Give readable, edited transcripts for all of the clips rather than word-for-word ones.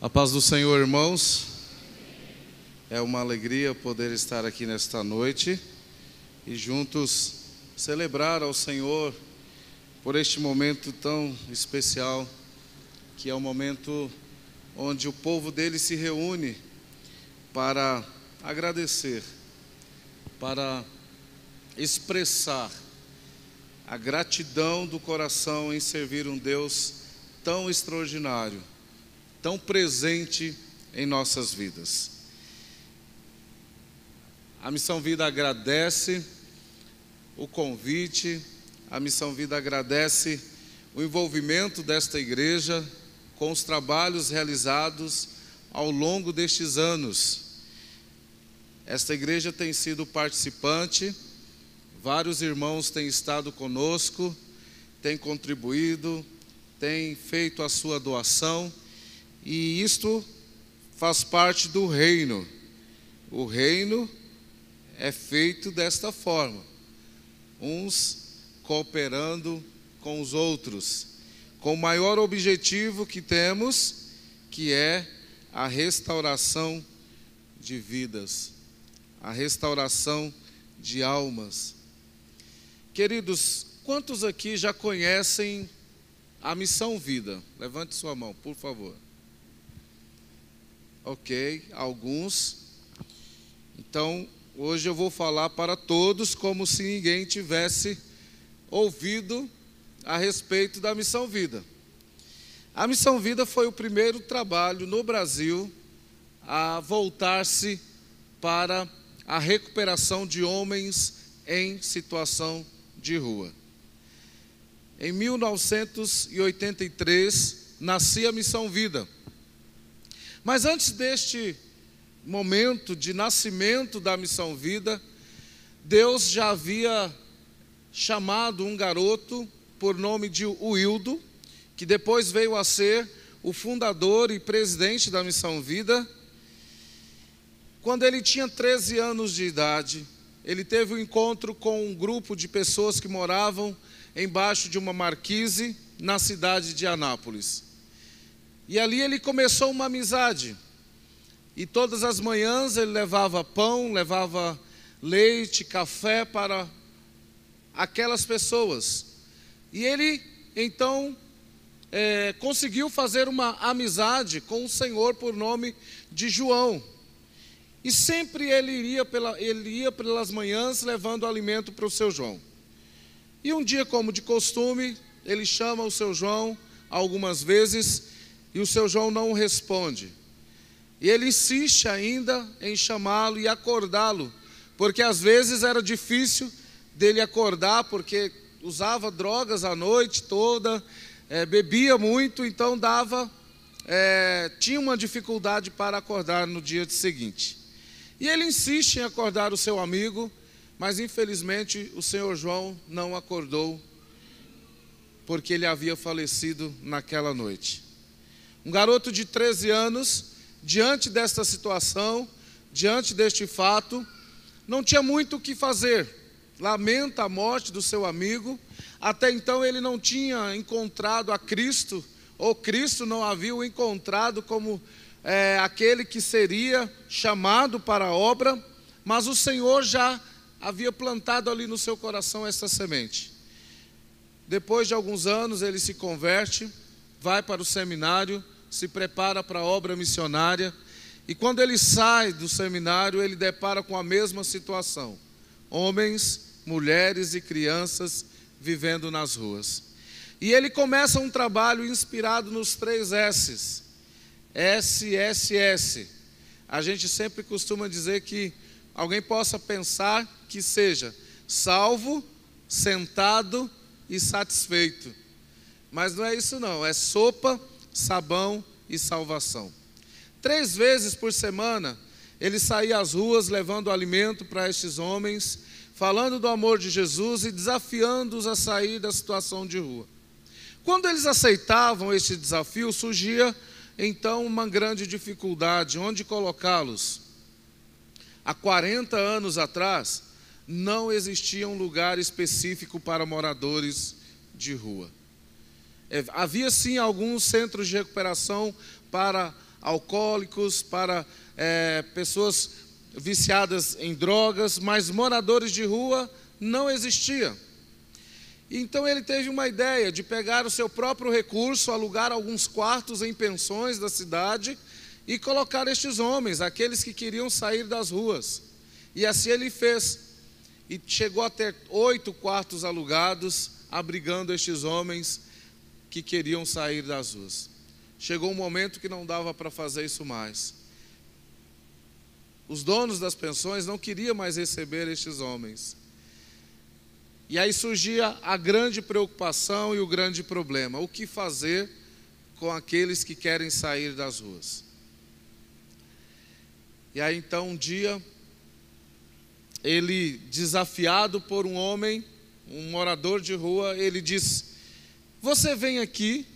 A paz do Senhor, irmãos. É uma alegria poder estar aqui nesta noite e juntos celebrar ao Senhor por este momento tão especial, que é o momento onde o povo dele se reúne para agradecer, para expressar a gratidão do coração em servir um Deus tão extraordinário, tão presente em nossas vidas. A Missão Vida agradece o convite, a Missão Vida agradece o envolvimento desta igreja com os trabalhos realizados ao longo destes anos. Esta igreja tem sido participante, vários irmãos têm estado conosco, têm contribuído, têm feito a sua doação, e isto faz parte do reino. O reino é feito desta forma, uns cooperando com os outros, com o maior objetivo que temos, que é a restauração de vidas, a restauração de almas. Queridos, quantos aqui já conhecem a Missão Vida? Levante sua mão, por favor. Ok, alguns. Então, hoje eu vou falar para todos como se ninguém tivesse ouvido a respeito da Missão Vida. A Missão Vida foi o primeiro trabalho no Brasil a voltar-se para a recuperação de homens em situação de rua. Em 1983, nascia a Missão Vida. Mas antes deste momento de nascimento da Missão Vida, Deus já havia chamado um garoto por nome de Wildo, que depois veio a ser o fundador e presidente da Missão Vida. Quando ele tinha 13 anos de idade, ele teve um encontro com um grupo de pessoas que moravam embaixo de uma marquise na cidade de Anápolis. E ali ele começou uma amizade. E todas as manhãs ele levava pão, levava leite, café para aquelas pessoas. E ele, então, conseguiu fazer uma amizade com um senhor por nome de João. E sempre ele ia pelas manhãs levando alimento para o seu João. E um dia, como de costume, ele chama o seu João algumas vezes e o seu João não responde. E ele insiste ainda em chamá-lo e acordá-lo, porque às vezes era difícil dele acordar, porque usava drogas a noite toda, bebia muito, então tinha uma dificuldade para acordar no dia seguinte. E ele insiste em acordar o seu amigo, mas infelizmente o senhor João não acordou, porque ele havia falecido naquela noite. Um garoto de 13 anos, diante desta situação, diante deste fato, não tinha muito o que fazer. Lamenta a morte do seu amigo. Até então ele não tinha encontrado a Cristo, ou Cristo não havia o encontrado como aquele que seria chamado para a obra, mas o Senhor já havia plantado ali no seu coração essa semente. Depois de alguns anos ele se converte, vai para o seminário, se prepara para a obra missionária, e quando ele sai do seminário, ele depara com a mesma situação: homens, mulheres e crianças vivendo nas ruas. E ele começa um trabalho inspirado nos 3 S's, SSS. A gente sempre costuma dizer que alguém possa pensar que seja salvo, sentado e satisfeito, mas não é isso não, é sopa, sabão e salvação. 3 vezes por semana ele saía às ruas levando alimento para estes homens, falando do amor de Jesus e desafiando-os a sair da situação de rua. Quando eles aceitavam este desafio, surgia então uma grande dificuldade: onde colocá-los? Há 40 anos atrás não existia um lugar específico para moradores de rua. Havia sim alguns centros de recuperação para alcoólicos, para pessoas viciadas em drogas, mas moradores de rua não existia. Então ele teve uma ideia de pegar o seu próprio recurso, alugar alguns quartos em pensões da cidade e colocar estes homens, aqueles que queriam sair das ruas. E assim ele fez. E chegou a ter 8 quartos alugados, abrigando estes homens que queriam sair das ruas. Chegou um momento que não dava para fazer isso mais. Os donos das pensões não queriam mais receber estes homens. E aí surgia a grande preocupação e o grande problema: o que fazer com aqueles que querem sair das ruas? E aí então um dia, ele, desafiado por um homem, um morador de rua, ele disse: você vem aqui,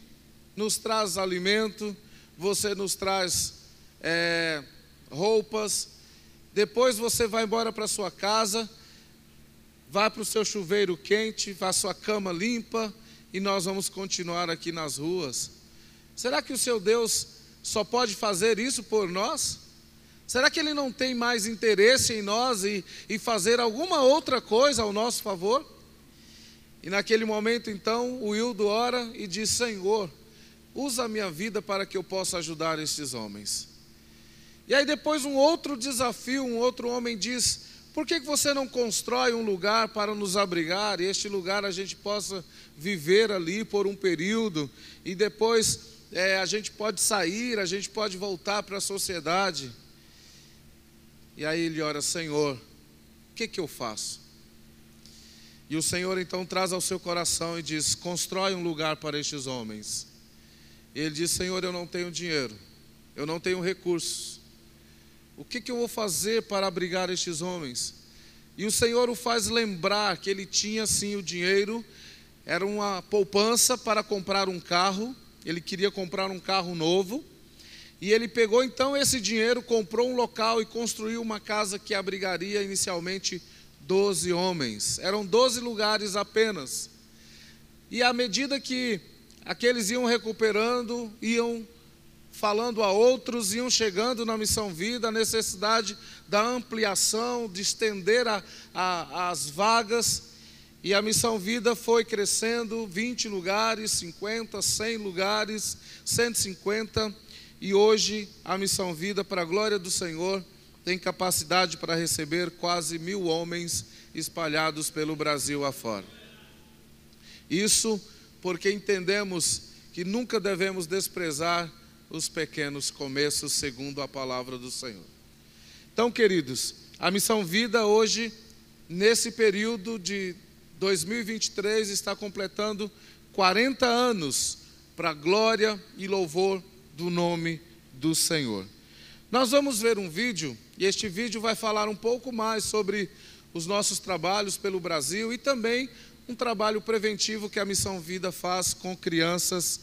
nos traz alimento, você nos traz roupas, depois você vai embora para sua casa, vai para o seu chuveiro quente, vai a sua cama limpa, e nós vamos continuar aqui nas ruas. Será que o seu Deus só pode fazer isso por nós? Será que Ele não tem mais interesse em nós e fazer alguma outra coisa ao nosso favor? E naquele momento então, o Wildo ora e diz: Senhor, usa a minha vida para que eu possa ajudar estes homens. E aí depois um outro desafio, um outro homem diz: por que você não constrói um lugar para nos abrigar, e este lugar a gente possa viver ali por um período, e depois a gente pode sair, a gente pode voltar para a sociedade? E aí ele ora: Senhor, o que eu faço? E o Senhor então traz ao seu coração e diz: constrói um lugar para estes homens. E ele diz: Senhor, eu não tenho dinheiro, eu não tenho recursos. O que eu vou fazer para abrigar estes homens? E o Senhor o faz lembrar que ele tinha sim o dinheiro, era uma poupança para comprar um carro, ele queria comprar um carro novo, e ele pegou então esse dinheiro, comprou um local e construiu uma casa que abrigaria inicialmente 12 homens, eram 12 lugares apenas. E à medida que aqueles iam recuperando, iam falando a outros, iam chegando na Missão Vida, a necessidade da ampliação, de estender as vagas, e a Missão Vida foi crescendo, 20 lugares, 50, 100 lugares, 150, e hoje a Missão Vida, para a glória do Senhor, tem capacidade para receber quase 1000 homens espalhados pelo Brasil afora. Isso porque entendemos que nunca devemos desprezar os pequenos começos, segundo a palavra do Senhor. Então, queridos, a Missão Vida hoje, nesse período de 2023, está completando 40 anos para a glória e louvor do nome do Senhor. Nós vamos ver um vídeo, e este vídeo vai falar um pouco mais sobre os nossos trabalhos pelo Brasil e também um trabalho preventivo que a Missão Vida faz com crianças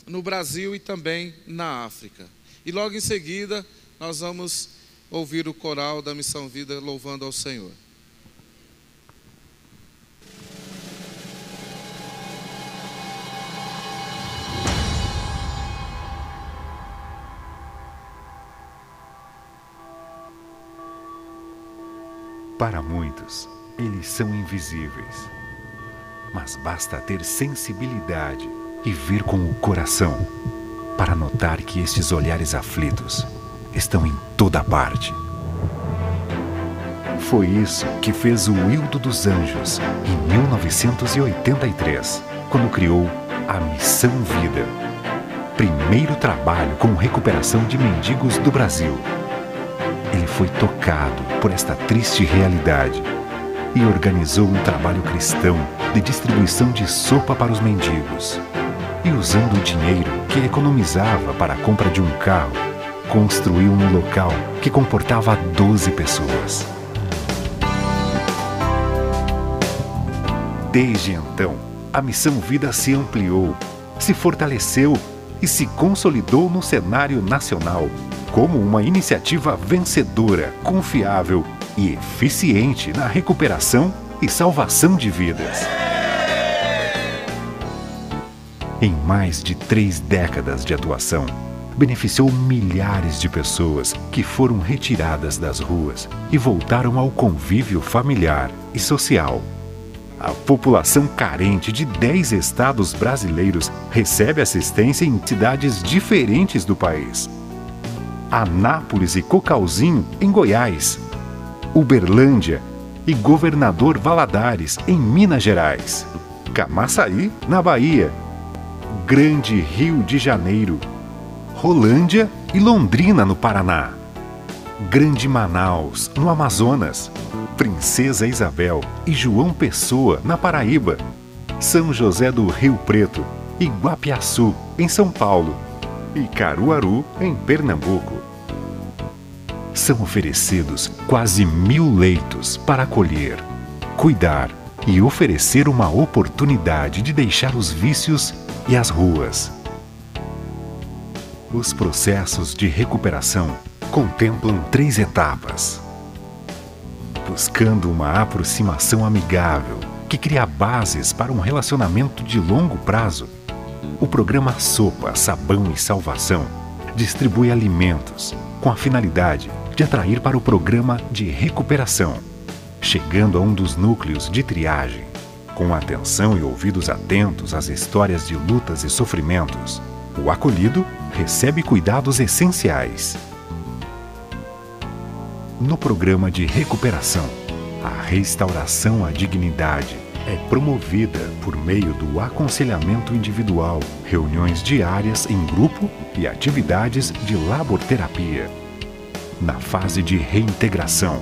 no Brasil e também na África. E logo em seguida nós vamos ouvir o coral da Missão Vida louvando ao Senhor. Para muitos, eles são invisíveis, mas basta ter sensibilidade e ver com o coração para notar que estes olhares aflitos estão em toda parte. Foi isso que fez o Wildo dos Anjos em 1983, quando criou a Missão Vida, primeiro trabalho com recuperação de mendigos do Brasil. Ele foi tocado por esta triste realidade e organizou um trabalho cristão de distribuição de sopa para os mendigos. E usando o dinheiro que economizava para a compra de um carro, construiu um local que comportava 12 pessoas. Desde então, a Missão Vida se ampliou, se fortaleceu e se consolidou no cenário nacional como uma iniciativa vencedora, confiável e eficiente na recuperação e salvação de vidas. Em mais de 3 décadas de atuação, beneficiou milhares de pessoas que foram retiradas das ruas e voltaram ao convívio familiar e social. A população carente de 10 estados brasileiros recebe assistência em cidades diferentes do país. Anápolis e Cocalzinho, em Goiás. Uberlândia e Governador Valadares, em Minas Gerais. Camaçari, na Bahia. Grande Rio de Janeiro. Rolândia e Londrina, no Paraná. Grande Manaus, no Amazonas. Princesa Isabel e João Pessoa, na Paraíba. São José do Rio Preto e Guapiaçu, em São Paulo. E Caruaru, em Pernambuco. São oferecidos quase 1.000 leitos para acolher, cuidar e oferecer uma oportunidade de deixar os vícios e as ruas. Os processos de recuperação contemplam 3 etapas. Buscando uma aproximação amigável que cria bases para um relacionamento de longo prazo, o programa Sopa, Sabão e Salvação distribui alimentos com a finalidade de atrair para o programa de recuperação, chegando a um dos núcleos de triagem, com atenção e ouvidos atentos às histórias de lutas e sofrimentos. O acolhido recebe cuidados essenciais. No programa de recuperação, a restauração à dignidade é promovida por meio do aconselhamento individual, reuniões diárias em grupo e atividades de laborterapia. Na fase de reintegração,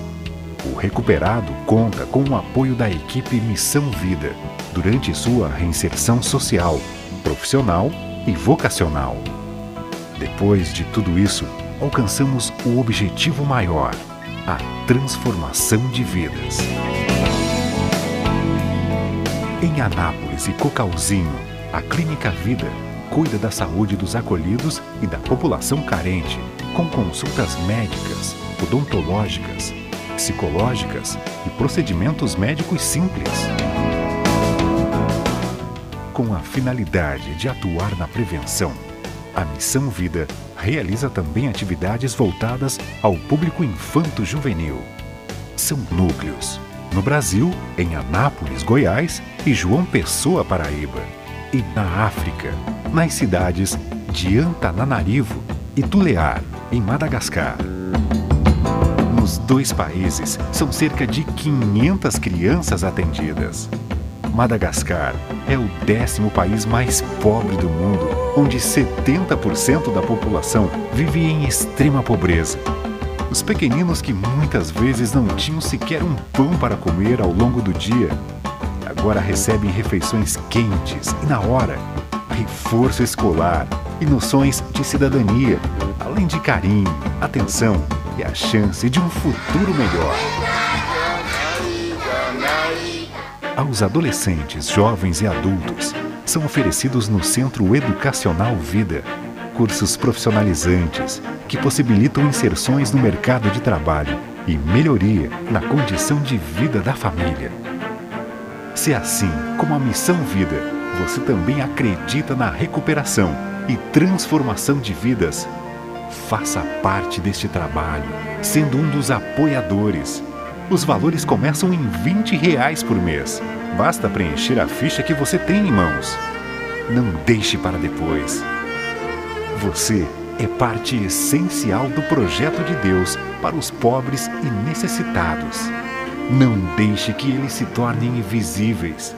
o recuperado conta com o apoio da equipe Missão Vida durante sua reinserção social, profissional e vocacional. Depois de tudo isso, alcançamos o objetivo maior: a transformação de vidas. Em Anápolis e Cocalzinho, a Clínica Vida cuida da saúde dos acolhidos e da população carente, com consultas médicas, odontológicas, psicológicas e procedimentos médicos simples. Com a finalidade de atuar na prevenção, a Missão Vida realiza também atividades voltadas ao público infanto-juvenil. São núcleos no Brasil, em Anápolis, Goiás e João Pessoa, Paraíba. E na África, nas cidades de Antananarivo e Tulear, em Madagascar. Nos 2 países, são cerca de 500 crianças atendidas. Madagascar é o 10º país mais pobre do mundo, onde 70% da população vive em extrema pobreza. Os pequeninos que muitas vezes não tinham sequer um pão para comer ao longo do dia, agora recebem refeições quentes e na hora, reforço escolar e noções de cidadania, além de carinho, atenção e a chance de um futuro melhor. Aos adolescentes, jovens e adultos, são oferecidos no Centro Educacional Vida cursos profissionalizantes que possibilitam inserções no mercado de trabalho e melhoria na condição de vida da família. Se assim como a Missão Vida, você também acredita na recuperação e transformação de vidas, faça parte deste trabalho, sendo um dos apoiadores. Os valores começam em R$20 por mês. Basta preencher a ficha que você tem em mãos. Não deixe para depois. Você é parte essencial do projeto de Deus para os pobres e necessitados. Não deixe que eles se tornem invisíveis.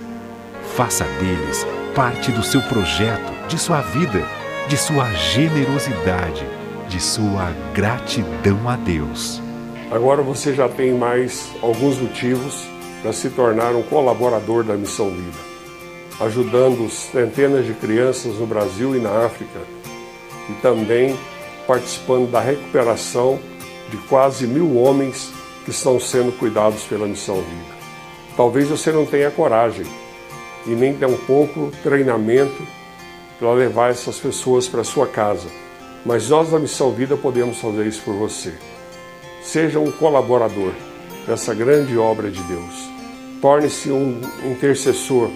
Faça deles parte do seu projeto, de sua vida, de sua generosidade, de sua gratidão a Deus. Agora você já tem mais alguns motivos para se tornar um colaborador da Missão Vida, ajudando centenas de crianças no Brasil e na África, e também participando da recuperação de quase 1.000 homens que estão sendo cuidados pela Missão Vida. Talvez você não tenha coragem e nem tampouco treinamento para levar essas pessoas para a sua casa, mas nós da Missão Vida podemos fazer isso por você. Seja um colaborador dessa grande obra de Deus. Torne-se um intercessor,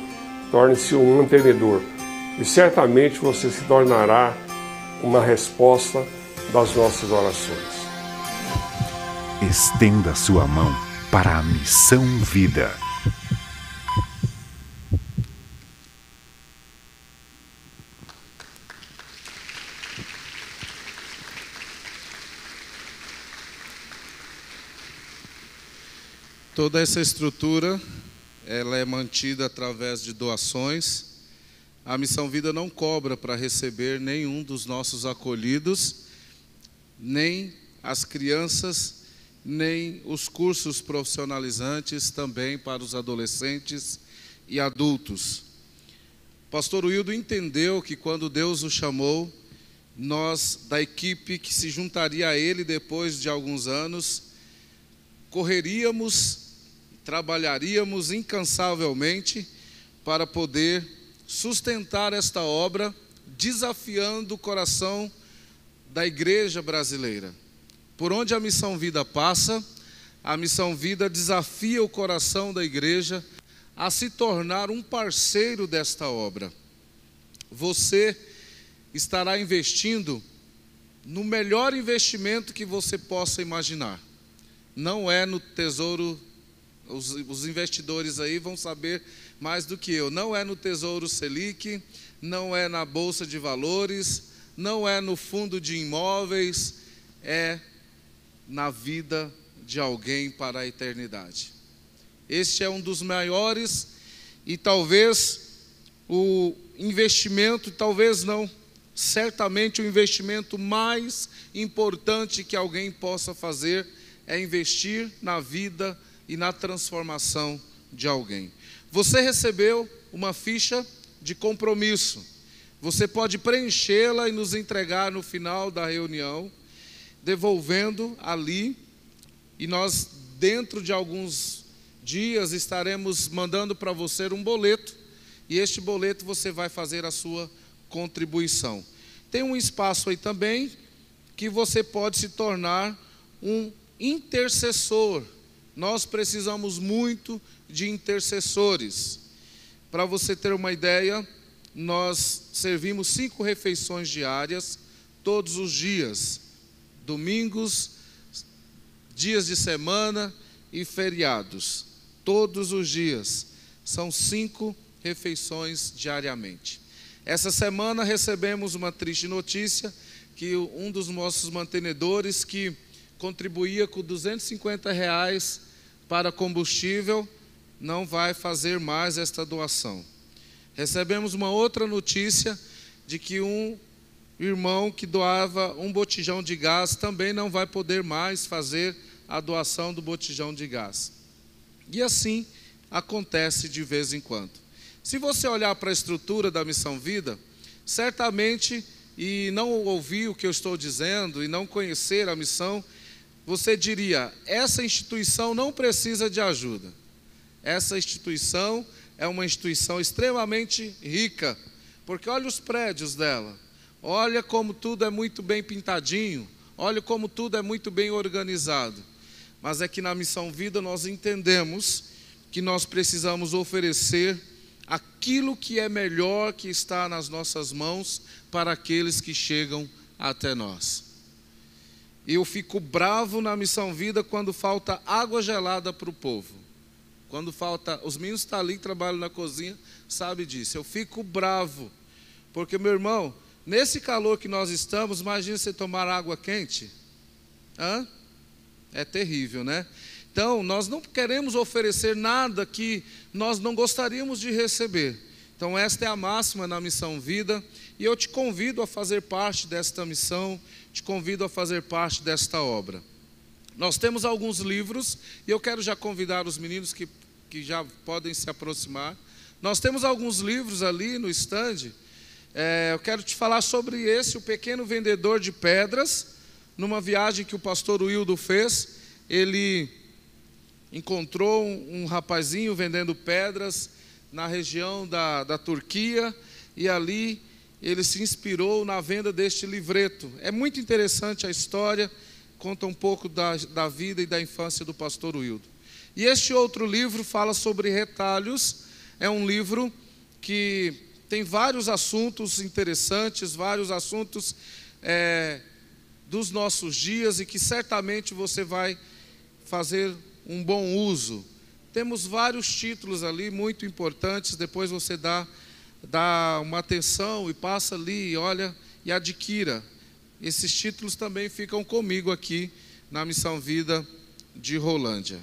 torne-se um mantenedor e certamente você se tornará uma resposta das nossas orações. Estenda sua mão para a Missão Vida. Toda essa estrutura, ela é mantida através de doações. A Missão Vida não cobra para receber nenhum dos nossos acolhidos, nem as crianças, nem os cursos profissionalizantes também para os adolescentes e adultos. O pastor Wildo entendeu que quando Deus o chamou, nós, da equipe que se juntaria a ele depois de alguns anos, correríamos, trabalharíamos incansavelmente para poder sustentar esta obra, desafiando o coração da igreja brasileira. Por onde a Missão Vida passa, a Missão Vida desafia o coração da igreja a se tornar um parceiro desta obra. Você estará investindo no melhor investimento que você possa imaginar. Não é no Tesouro, os investidores aí vão saber mais do que eu, não é no Tesouro Selic, não é na Bolsa de Valores, não é no fundo de imóveis, é na vida de alguém para a eternidade. Este é um dos maiores e talvez o investimento, talvez não, certamente o investimento mais importante que alguém possa fazer é investir na vida e na transformação de alguém. Você recebeu uma ficha de compromisso. Você pode preenchê-la e nos entregar no final da reunião, devolvendo ali, e nós, dentro de alguns dias, estaremos mandando para você um boleto, e este boleto você vai fazer a sua contribuição. Tem um espaço aí também, que você pode se tornar um intercessor. Nós precisamos muito de intercessores. Para você ter uma ideia, nós servimos 5 refeições diárias, todos os dias, domingos, dias de semana e feriados. Todos os dias, são 5 refeições diariamente. Essa semana recebemos uma triste notícia, que um dos nossos mantenedores, que contribuía com R$250 para combustível, não vai fazer mais esta doação. Recebemos uma outra notícia de que um irmão que doava um botijão de gás também não vai poder mais fazer a doação do botijão de gás. E assim acontece de vez em quando. Se você olhar para a estrutura da Missão Vida, certamente, e não ouvir o que eu estou dizendo, e não conhecer a missão, você diria, essa instituição não precisa de ajuda. Essa instituição é uma instituição extremamente rica, porque olha os prédios dela, olha como tudo é muito bem pintadinho, olha como tudo é muito bem organizado. Mas é que na Missão Vida nós entendemos que nós precisamos oferecer aquilo que é melhor, que está nas nossas mãos, para aqueles que chegam até nós. Eu fico bravo na Missão Vida quando falta água gelada para o povo. Quando falta, os meninos estão ali que trabalham na cozinha, sabe disso. Eu fico bravo, porque, meu irmão, nesse calor que nós estamos, imagina você tomar água quente. É terrível, né? Então, nós não queremos oferecer nada que nós não gostaríamos de receber. Então, esta é a máxima na Missão Vida, e eu te convido a fazer parte desta missão, te convido a fazer parte desta obra. Nós temos alguns livros, e eu quero já convidar os meninos que já podem se aproximar. Nós temos alguns livros ali no stand. Eu quero te falar sobre esse, O Pequeno Vendedor de Pedras. Numa viagem que o pastor Wildo fez, ele encontrou um rapazinho vendendo pedras na região da Turquia, e ali ele se inspirou na venda deste livreto. É muito interessante a história, conta um pouco da vida e da infância do pastor Wildo. E este outro livro fala sobre retalhos, é um livro que tem vários assuntos interessantes, vários assuntos dos nossos dias e que certamente você vai fazer um bom uso. Temos vários títulos ali muito importantes, depois você dá uma atenção e passa ali, e olha e adquira. Esses títulos também ficam comigo aqui na Missão Vida de Rolândia.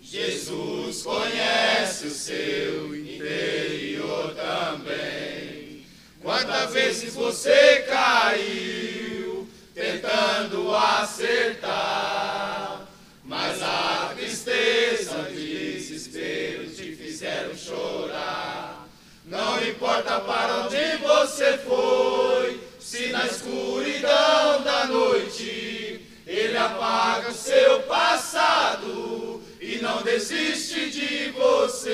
Jesus conhece o seu interior também. Quantas vezes você caiu tentando acertar, mas a tristeza e desespero te fizeram chorar. Não importa para onde você foi, se na escuridão da noite Ele apaga o seu passado e não desiste de você.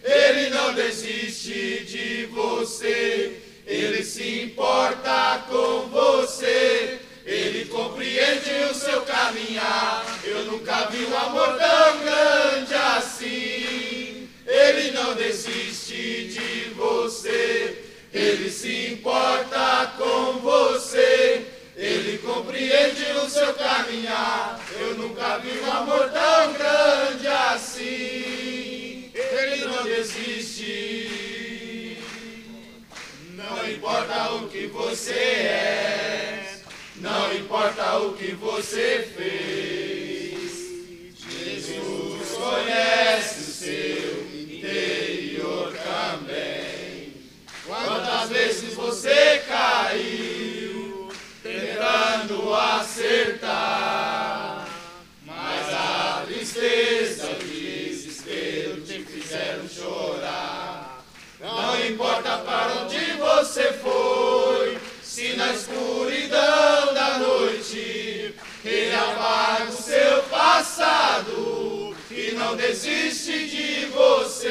Ele não desiste de você, Ele se importa com você, Ele compreende o seu caminhar. Eu nunca vi um amor tão grande assim. Ele não desiste de você, Ele se importa com você, Ele compreende o seu caminhar. Eu nunca vi um amor tão grande assim. Ele não desiste. Não importa o que você é, não importa o que você fez, Jesus conhece o seu interior também. Quantas vezes você caiu tentando acertar, mas a tristeza e o desespero te fizeram chorar. Não importa para onde você foi, se na escuridão da noite Ele apaga o seu passado e não desiste de você.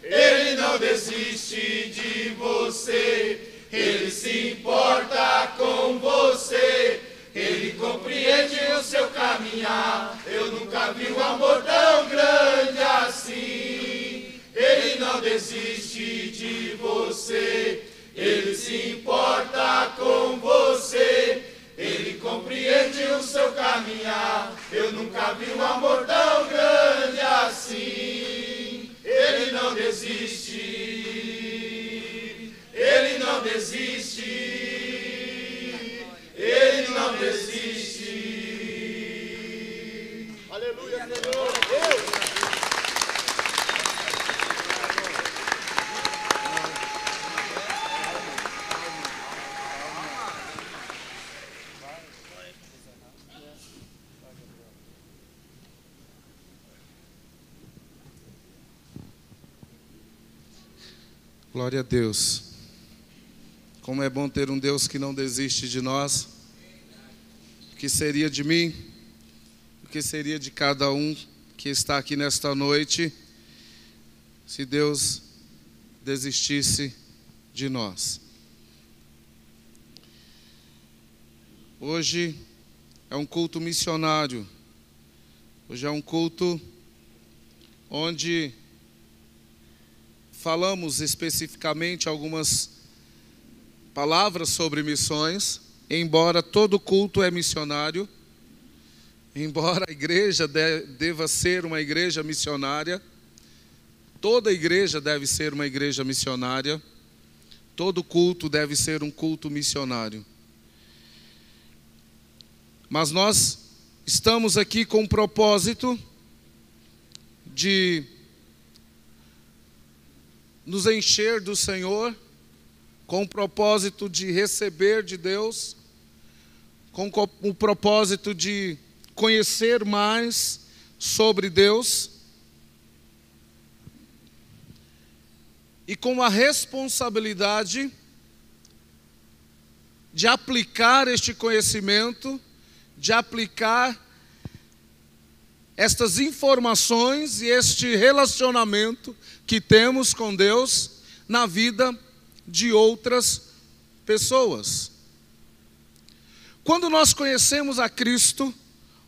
Ele não desiste de você, Ele se importa com você, Ele compreende o seu caminhar. Eu nunca vi um amor tão grande assim. Ele não desiste de você, Ele se importa com você, Ele compreende o seu caminhar. Eu nunca vi um amor tão grande assim. Ele não desiste, Ele não desiste, Ele não desiste. Aleluia, Senhor. Glória a Deus. Como é bom ter um Deus que não desiste de nós. O que seria de mim? O que seria de cada um que está aqui nesta noite se Deus desistisse de nós? Hoje é um culto missionário. Hoje é um culto onde falamos especificamente algumas palavras sobre missões, embora todo culto é missionário, embora a igreja deva ser uma igreja missionária, toda igreja deve ser uma igreja missionária, todo culto deve ser um culto missionário. Mas nós estamos aqui com o propósito de nos encher do Senhor, com o propósito de receber de Deus, com o propósito de conhecer mais sobre Deus, e com a responsabilidade de aplicar este conhecimento, de aplicar estas informações e este relacionamento que temos com Deus na vida de outras pessoas. Quando nós conhecemos a Cristo,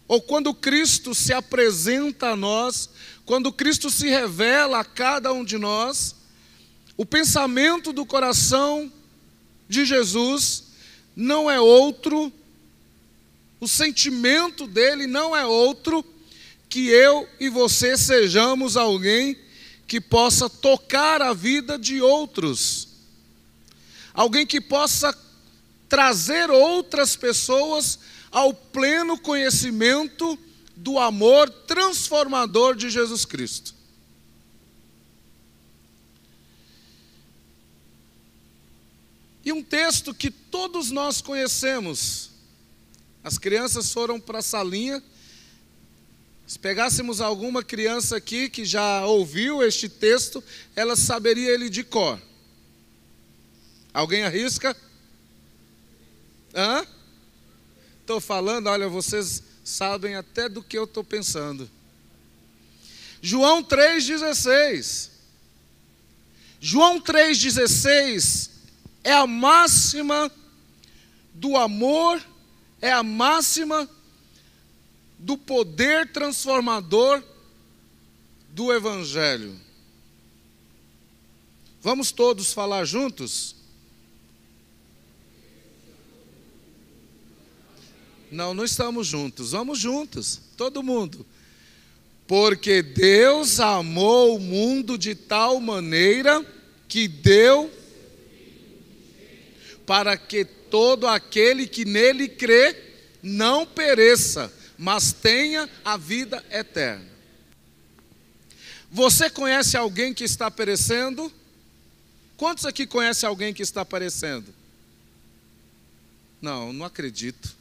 ou quando Cristo se apresenta a nós, quando Cristo se revela a cada um de nós, o pensamento do coração de Jesus não é outro, o sentimento dele não é outro que eu e você sejamos alguém que possa tocar a vida de outros. Alguém que possa trazer outras pessoas ao pleno conhecimento do amor transformador de Jesus Cristo. E um texto que todos nós conhecemos. As crianças foram para a salinha. Se pegássemos alguma criança aqui que já ouviu este texto, ela saberia ele de cor. Alguém arrisca? Hã? Estou falando, olha, vocês sabem até do que eu estou pensando. João 3,16. João 3,16 é a máxima do amor, é a máxima do poder transformador do Evangelho. Vamos todos falar juntos? Não, não estamos juntos. Vamos juntos, todo mundo. Porque Deus amou o mundo de tal maneira que deu para que todo aquele que nele crê não pereça, mas tenha a vida eterna. Você conhece alguém que está perecendo? Quantos aqui conhecem alguém que está perecendo? Não, não acredito.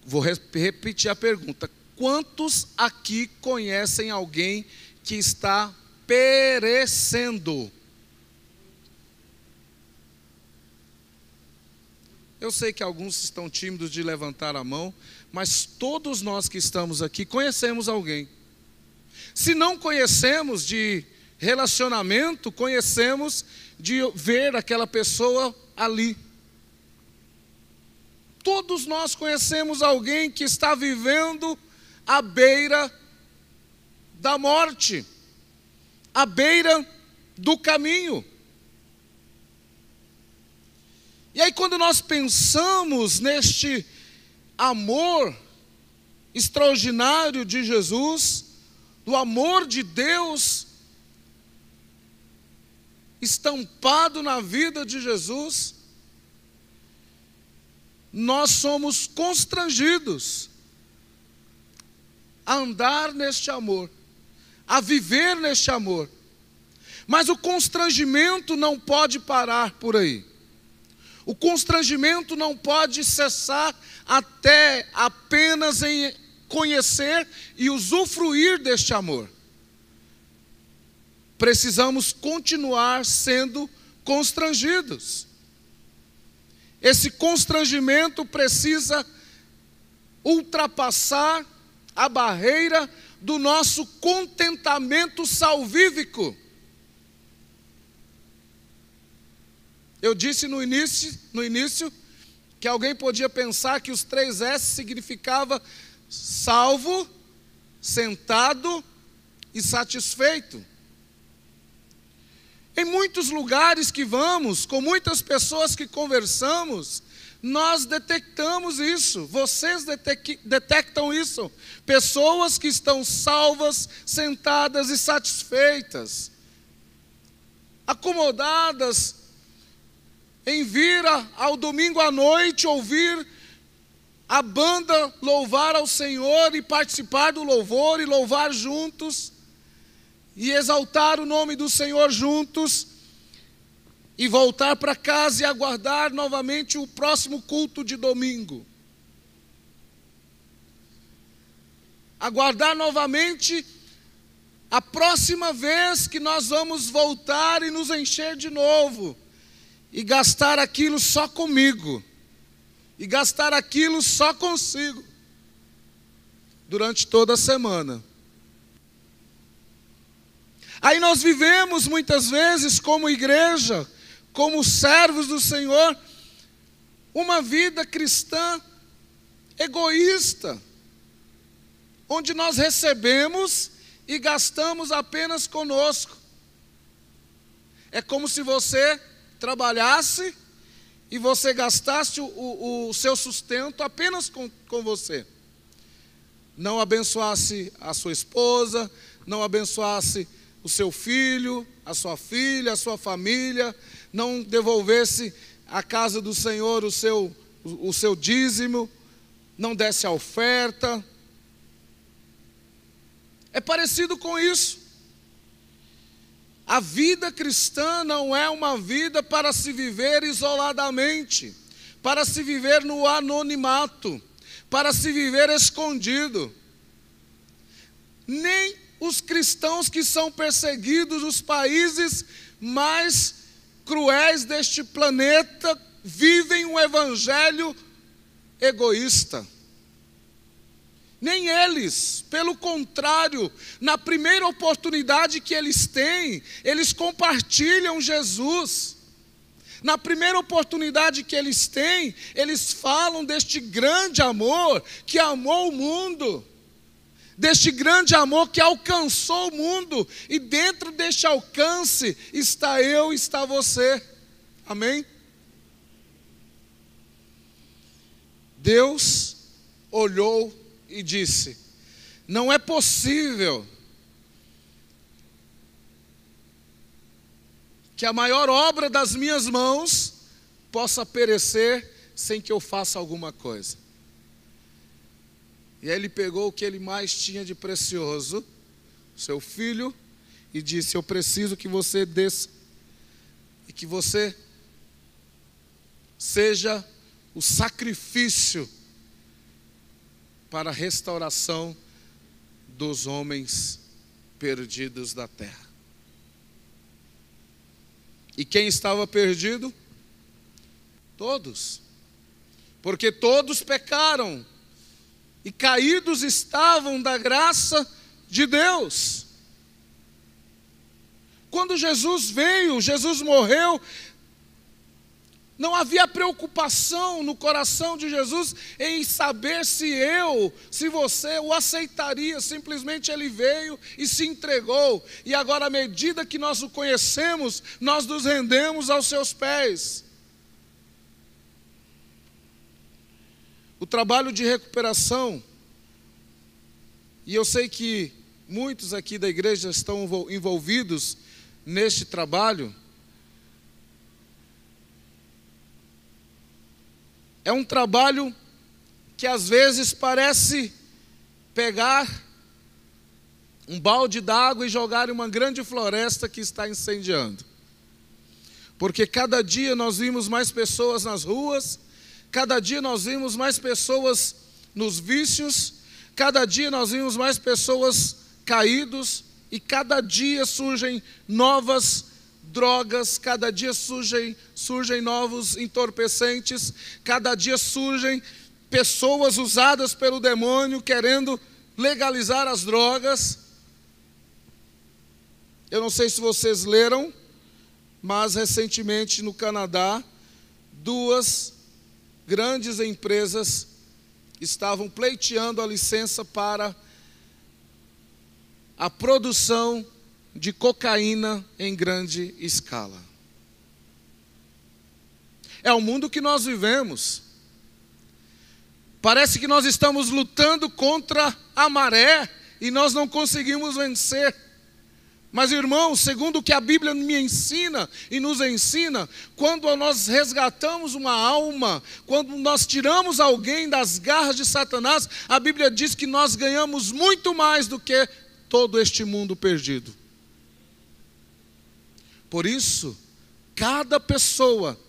Vou repetir a pergunta. Quantos aqui conhecem alguém que está perecendo? Eu sei que alguns estão tímidos de levantar a mão, mas todos nós que estamos aqui conhecemos alguém. Se não conhecemos de relacionamento, conhecemos de ver aquela pessoa ali. Todos nós conhecemos alguém que está vivendo à beira da morte, à beira do caminho. E aí, quando nós pensamos neste amor extraordinário de Jesus, do amor de Deus estampado na vida de Jesus, nós somos constrangidos a andar neste amor, a viver neste amor. Mas o constrangimento não pode parar por aí. O constrangimento não pode cessar até apenas em conhecer e usufruir deste amor. Precisamos continuar sendo constrangidos. Esse constrangimento precisa ultrapassar a barreira do nosso contentamento salvífico. Eu disse no início que alguém podia pensar que os 3 S significava salvo, sentado e satisfeito. Em muitos lugares que vamos, com muitas pessoas que conversamos, nós detectamos isso, vocês detectam isso. Pessoas que estão salvas, sentadas e satisfeitas, acomodadas em vir ao domingo à noite, ouvir a banda louvar ao Senhor e participar do louvor e louvar juntos, e exaltar o nome do Senhor juntos, e voltar para casa e aguardar novamente o próximo culto de domingo. Aguardar novamente a próxima vez que nós vamos voltar e nos encher de novo, e gastar aquilo só comigo, e gastar aquilo só consigo, durante toda a semana. Aí nós vivemos muitas vezes como igreja, como servos do Senhor, uma vida cristã egoísta, onde nós recebemos e gastamos apenas conosco. É como se você trabalhasse e você gastasse o seu sustento apenas com você. Não abençoasse a sua esposa, não abençoasse o seu filho, a sua filha, a sua família, não devolvesse à casa do Senhor o seu dízimo, não desse a oferta. É parecido com isso. A vida cristã não é uma vida para se viver isoladamente, para se viver no anonimato, para se viver escondido. Nem os cristãos que são perseguidos nos países mais cruéis deste planeta vivem um evangelho egoísta. Nem eles, pelo contrário, na primeira oportunidade que eles têm, eles compartilham Jesus. Na primeira oportunidade que eles têm, eles falam deste grande amor que amou o mundo, deste grande amor que alcançou o mundo, e dentro deste alcance está eu, está você. Amém? Deus olhou e disse: não é possível que a maior obra das minhas mãos possa perecer sem que eu faça alguma coisa. E aí ele pegou o que ele mais tinha de precioso, seu filho, e disse: eu preciso que você desça e que você seja o sacrifício para a restauração dos homens perdidos da terra. E quem estava perdido? Todos. Porque todos pecaram e caídos estavam da graça de Deus. Quando Jesus veio, Jesus morreu, não havia preocupação no coração de Jesus em saber se você o aceitaria. Simplesmente ele veio e se entregou. E agora, à medida que nós o conhecemos, nós nos rendemos aos seus pés. O trabalho de recuperação, e eu sei que muitos aqui da igreja estão envolvidos neste trabalho, é um trabalho que às vezes parece pegar um balde d'água e jogar em uma grande floresta que está incendiando. Porque cada dia nós vimos mais pessoas nas ruas, cada dia nós vimos mais pessoas nos vícios, cada dia nós vimos mais pessoas caídos, e cada dia surgem novas drogas, cada dia surgem novos entorpecentes, cada dia surgem pessoas usadas pelo demônio querendo legalizar as drogas. Eu não sei se vocês leram, mas recentemente no Canadá, 2 grandes empresas estavam pleiteando a licença para a produção de cocaína em grande escala. É o mundo que nós vivemos. Parece que nós estamos lutando contra a maré e nós não conseguimos vencer. Mas, irmãos, segundo o que a Bíblia me ensina e nos ensina, quando nós resgatamos uma alma, quando nós tiramos alguém das garras de Satanás, a Bíblia diz que nós ganhamos muito mais do que todo este mundo perdido. Por isso, cada pessoa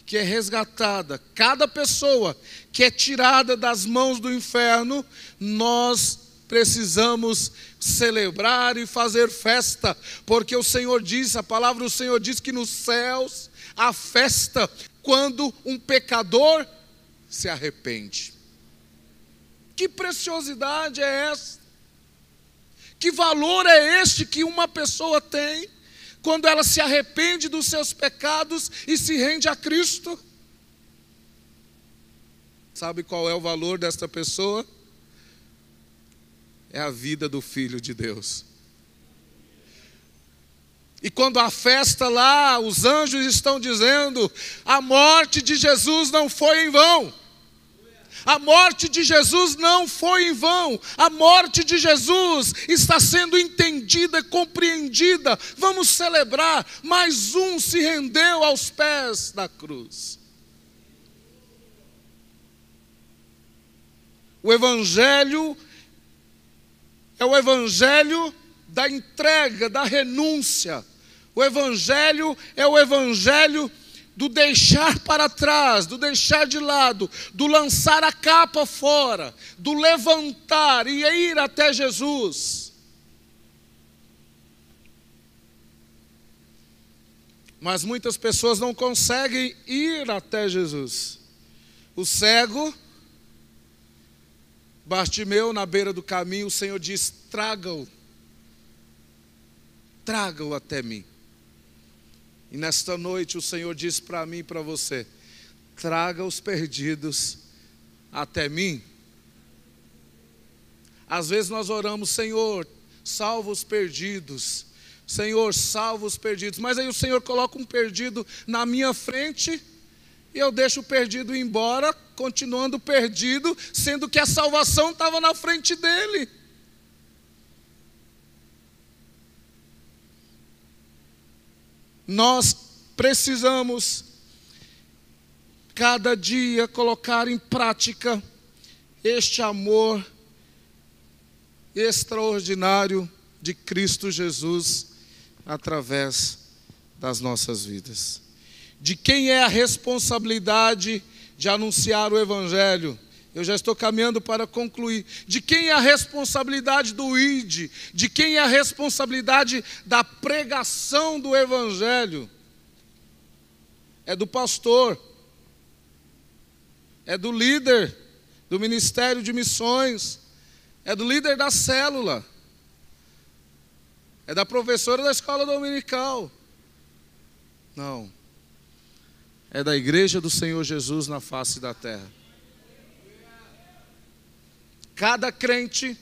que é resgatada, cada pessoa que é tirada das mãos do inferno, nós precisamos celebrar e fazer festa, porque o Senhor diz, a palavra do Senhor diz que nos céus há festa quando um pecador se arrepende. Que preciosidade é essa? Que valor é este que uma pessoa tem quando ela se arrepende dos seus pecados e se rende a Cristo? Sabe qual é o valor desta pessoa? É a vida do Filho de Deus. E quando a festa lá, os anjos estão dizendo: a morte de Jesus não foi em vão. A morte de Jesus não foi em vão. A morte de Jesus está sendo entendida, compreendida. Vamos celebrar. Mais um se rendeu aos pés da cruz. O Evangelho é o Evangelho da entrega, da renúncia. O Evangelho é o Evangelho do deixar para trás, do deixar de lado, do lançar a capa fora, do levantar e ir até Jesus. Mas muitas pessoas não conseguem ir até Jesus. O cego, Bartimeu, na beira do caminho, o Senhor diz: traga-o até mim. E nesta noite o Senhor diz para mim e para você: traga os perdidos até mim. Às vezes nós oramos: Senhor, salva os perdidos. Senhor, salva os perdidos. Mas aí o Senhor coloca um perdido na minha frente e eu deixo o perdido ir embora, continuando perdido, sendo que a salvação estava na frente dele. Nós precisamos, cada dia, colocar em prática este amor extraordinário de Cristo Jesus através das nossas vidas. De quem é a responsabilidade de anunciar o Evangelho? Eu já estou caminhando para concluir. De quem é a responsabilidade do ID? De quem é a responsabilidade da pregação do Evangelho? É do pastor, é do líder do Ministério de Missões, é do líder da célula, é da professora da escola dominical. Não, é da igreja do Senhor Jesus na face da terra. Cada crente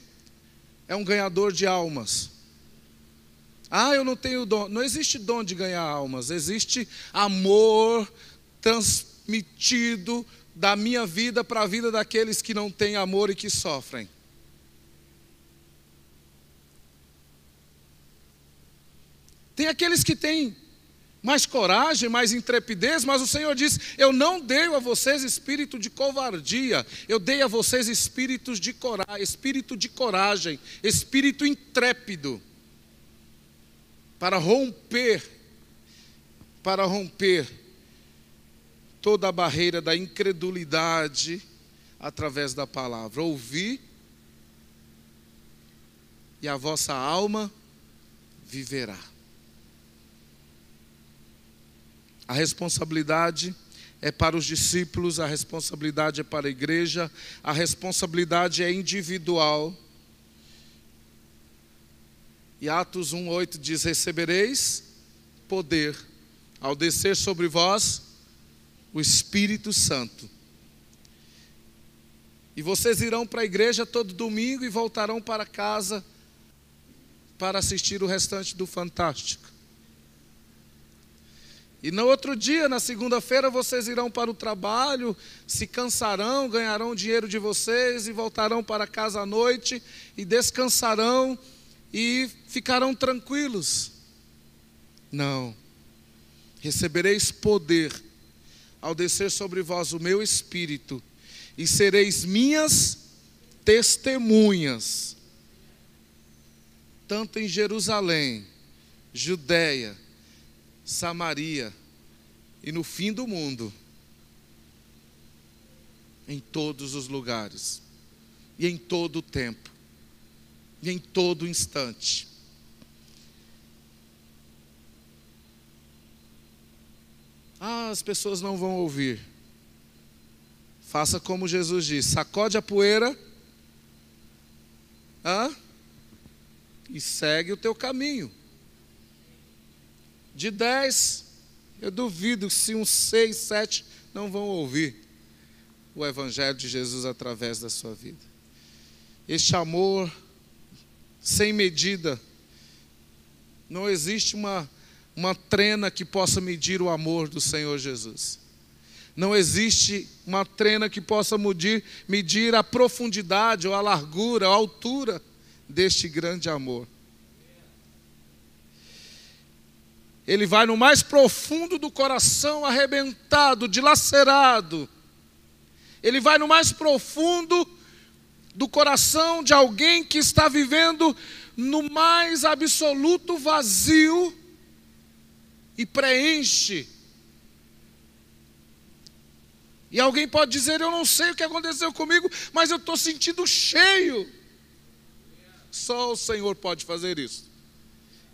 é um ganhador de almas. Ah, eu não tenho dom. Não existe dom de ganhar almas. Existe amor transmitido da minha vida para a vida daqueles que não têm amor e que sofrem. Tem aqueles que têm mais coragem, mais intrepidez, mas o Senhor diz: eu não dei a vocês espírito de covardia, eu dei a vocês espírito de coragem, espírito intrépido, para romper toda a barreira da incredulidade através da palavra. Ouvi e a vossa alma viverá. A responsabilidade é para os discípulos, a responsabilidade é para a igreja, a responsabilidade é individual. E Atos 1:8 diz: recebereis poder ao descer sobre vós o Espírito Santo. E vocês irão para a igreja todo domingo e voltarão para casa para assistir o restante do Fantástico. E no outro dia, na segunda-feira, vocês irão para o trabalho, se cansarão, ganharão o dinheiro de vocês e voltarão para casa à noite e descansarão e ficarão tranquilos. Não. Recebereis poder ao descer sobre vós o meu Espírito e sereis minhas testemunhas, tanto em Jerusalém, Judeia, Samaria e no fim do mundo, em todos os lugares, e em todo o tempo, e em todo instante. Ah, as pessoas não vão ouvir. Faça como Jesus diz: sacode a poeira, e segue o teu caminho. De 10, eu duvido se uns 6, 7 não vão ouvir o Evangelho de Jesus através da sua vida. Este amor sem medida, não existe uma trena que possa medir o amor do Senhor Jesus. Não existe uma trena que possa medir a profundidade ou a largura, a altura deste grande amor. Ele vai no mais profundo do coração arrebentado, dilacerado. Ele vai no mais profundo do coração de alguém que está vivendo no mais absoluto vazio e preenche. E alguém pode dizer: eu não sei o que aconteceu comigo, mas eu estou sentindo cheio. Só o Senhor pode fazer isso.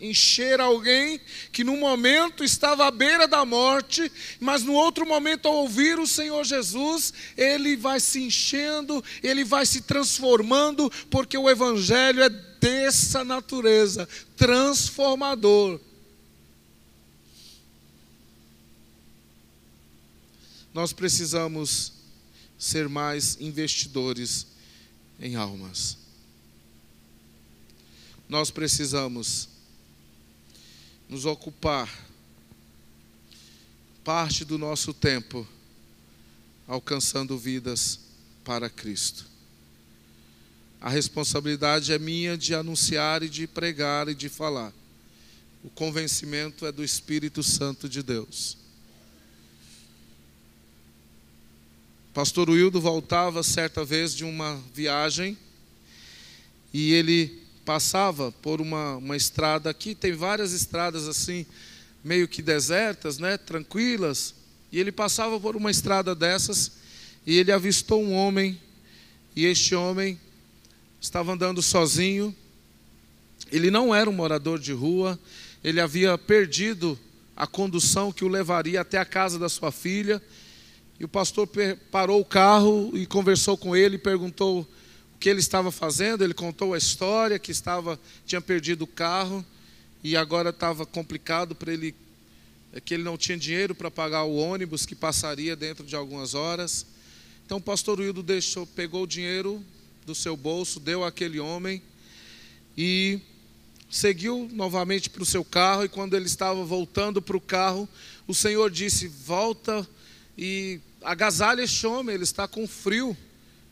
Encher alguém que num momento estava à beira da morte, mas no outro momento, ao ouvir o Senhor Jesus, ele vai se enchendo, ele vai se transformando, porque o Evangelho é dessa natureza, transformador. Nós precisamos ser mais investidores em almas. Nós precisamos nos ocupar parte do nosso tempo alcançando vidas para Cristo. A responsabilidade é minha de anunciar e de pregar e de falar. O convencimento é do Espírito Santo de Deus. Pastor Wildo voltava certa vez de uma viagem e ele passava por uma estrada. Aqui tem várias estradas assim, meio que desertas, né, tranquilas. E ele passava por uma estrada dessas e ele avistou um homem. E este homem estava andando sozinho. Ele não era um morador de rua. Ele havia perdido a condução que o levaria até a casa da sua filha. E o pastor parou o carro e conversou com ele, perguntou o que ele estava fazendo. Ele contou a história, que tinha perdido o carro e agora estava complicado para ele, que ele não tinha dinheiro para pagar o ônibus que passaria dentro de algumas horas. Então o pastor Wildo pegou o dinheiro do seu bolso, deu àquele homem e seguiu novamente para o seu carro. E quando ele estava voltando para o carro, o Senhor disse: volta e agasalha este homem, ele está com frio.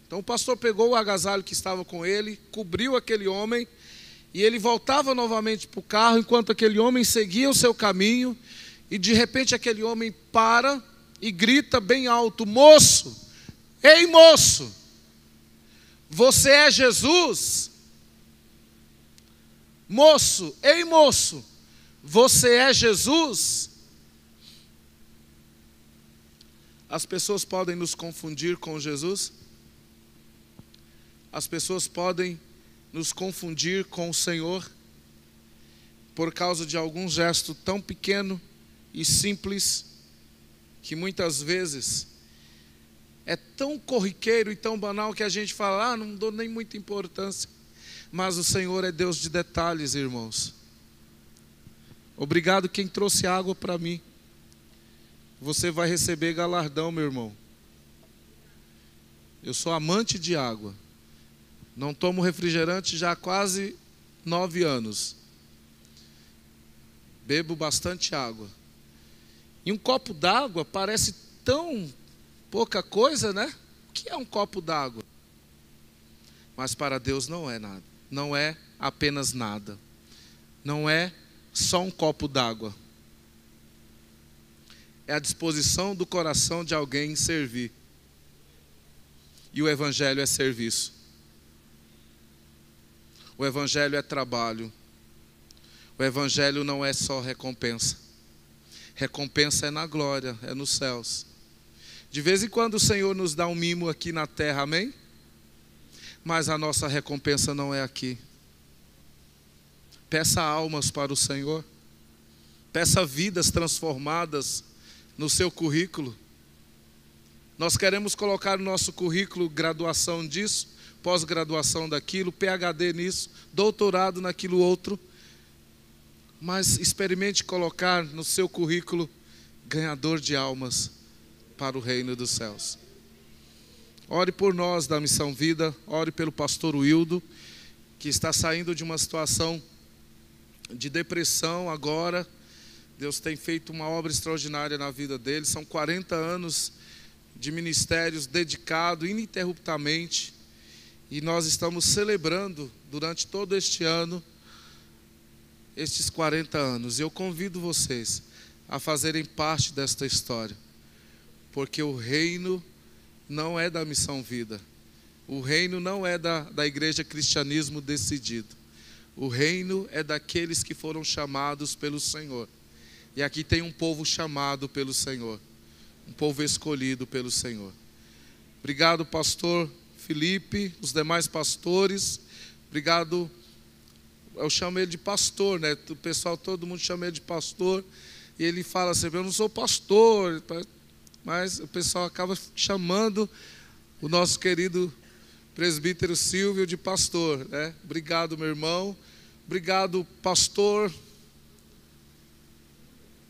Então o pastor pegou o agasalho que estava com ele, cobriu aquele homem, e ele voltava novamente para o carro, enquanto aquele homem seguia o seu caminho, e de repente aquele homem para e grita bem alto: moço, ei moço, você é Jesus? Moço, ei moço, você é Jesus? As pessoas podem nos confundir com Jesus? As pessoas podem nos confundir com o Senhor por causa de algum gesto tão pequeno e simples, que muitas vezes é tão corriqueiro e tão banal que a gente fala: não dou nem muita importância. Mas o Senhor é Deus de detalhes, irmãos. Obrigado quem trouxe água para mim. Você vai receber galardão, meu irmão. Eu sou amante de água. Não tomo refrigerante já há quase 9 anos. Bebo bastante água. E um copo d'água parece tão pouca coisa, né? O que é um copo d'água? Mas para Deus não é nada. Não é apenas nada. Não é só um copo d'água. É a disposição do coração de alguém em servir. E o Evangelho é serviço. O Evangelho é trabalho. O Evangelho não é só recompensa. Recompensa é na glória, é nos céus. De vez em quando o Senhor nos dá um mimo aqui na terra, amém? Mas a nossa recompensa não é aqui. Peça almas para o Senhor. Peça vidas transformadas no seu currículo. Nós queremos colocar no nosso currículo graduação disso, pós-graduação daquilo, PhD nisso, doutorado naquilo outro. Mas experimente colocar no seu currículo ganhador de almas para o reino dos céus. Ore por nós da Missão Vida, ore pelo pastor Wildo, que está saindo de uma situação de depressão agora. Deus tem feito uma obra extraordinária na vida dele. São 40 anos de ministérios dedicado ininterruptamente. E nós estamos celebrando durante todo este ano, estes 40 anos. Eu convido vocês a fazerem parte desta história. Porque o reino não é da Missão Vida. O reino não é da Igreja Cristianismo Decidido. O reino é daqueles que foram chamados pelo Senhor. E aqui tem um povo chamado pelo Senhor, um povo escolhido pelo Senhor. Obrigado, pastor Felipe, os demais pastores. Obrigado. Eu chamo ele de pastor, né? O pessoal, todo mundo chama ele de pastor. E ele fala assim: eu não sou pastor. Mas o pessoal acaba chamando o nosso querido presbítero Silvio de pastor, né? Obrigado, meu irmão. Obrigado, pastor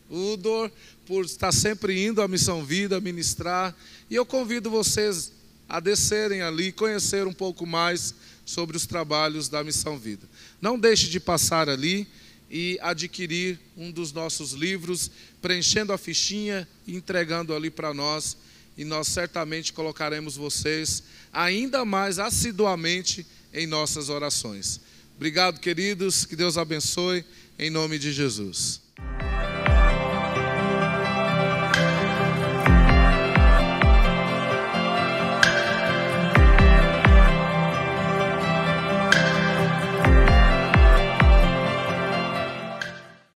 Udor, por estar sempre indo à Missão Vida, ministrar. E eu convido vocês a descerem ali, conhecer um pouco mais sobre os trabalhos da Missão Vida. Não deixe de passar ali e adquirir um dos nossos livros, preenchendo a fichinha e entregando ali para nós. E nós certamente colocaremos vocês ainda mais assiduamente em nossas orações. Obrigado, queridos. Que Deus abençoe, em nome de Jesus.